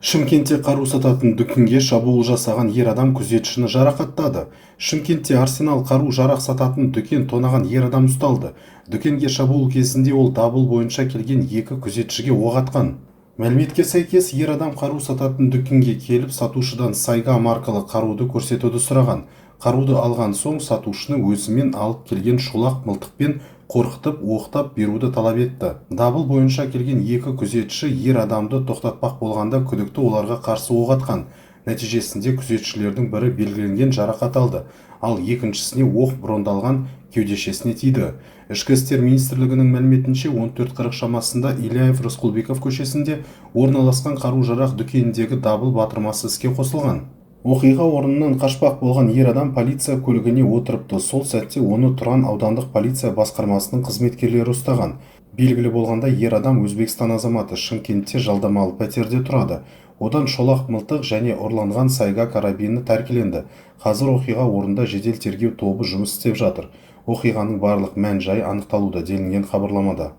Шымкентте қару сататын дүкенге шабуыл жасаған ер адам күзетшіні жарақаттады. Шымкентте Арсенал қару-жарақ сататын дүкен тонаған ер адам ұсталды. Дүкенге шабуыл кезінде ол дабыл бойынша келген екі күзетшіге оқ атқан. Мәліметке сәйкес, ер адам қару сататын дүкенге келіп, сатушыдан Сайга маркалы қаруды көрсетуді сұраған. Қаруды алған соң сатушыны өзімен алып келген шолақ мылтықпен қорқытып, оқтап беруді талап етті. Дабыл бойынша келген екі күзетші ер адамды тоқтатпақ болғанда күдікті оларға қарсы оқ атқан. Нәтижесінде күзетшілердің бірі белгіленген жарақат алды, ал екіншісіне оқ брондалған кеудешесіне тиді. Ішкі істер министрлігінің мәліметінше 14:40 шамасында Иляев Рысқұлбеков көшесінде орналасқан қару-жарақ дүкеніндегі дабыл батырмасы іске қосылған. Оқиға орнынан қашпақ болған ер адам полиция көлігіне отырыпты. Сол сәтте оны Тұран аудандық полиция басқармасының қызметкерлері ұстаған. Белгілі болғанда, ер адам Өзбекстан азаматы, Шымкентте жалдамалы пәтерде тұрады. Одан шолақ мылтық және ұрланған Сайга карабині тәркіленді. Қазір оқиға орнында жедел тергеу тобы жұмыс істеп жатыр. Оқиғаның барлық мән-жайы анықталуда делінген хабарламада.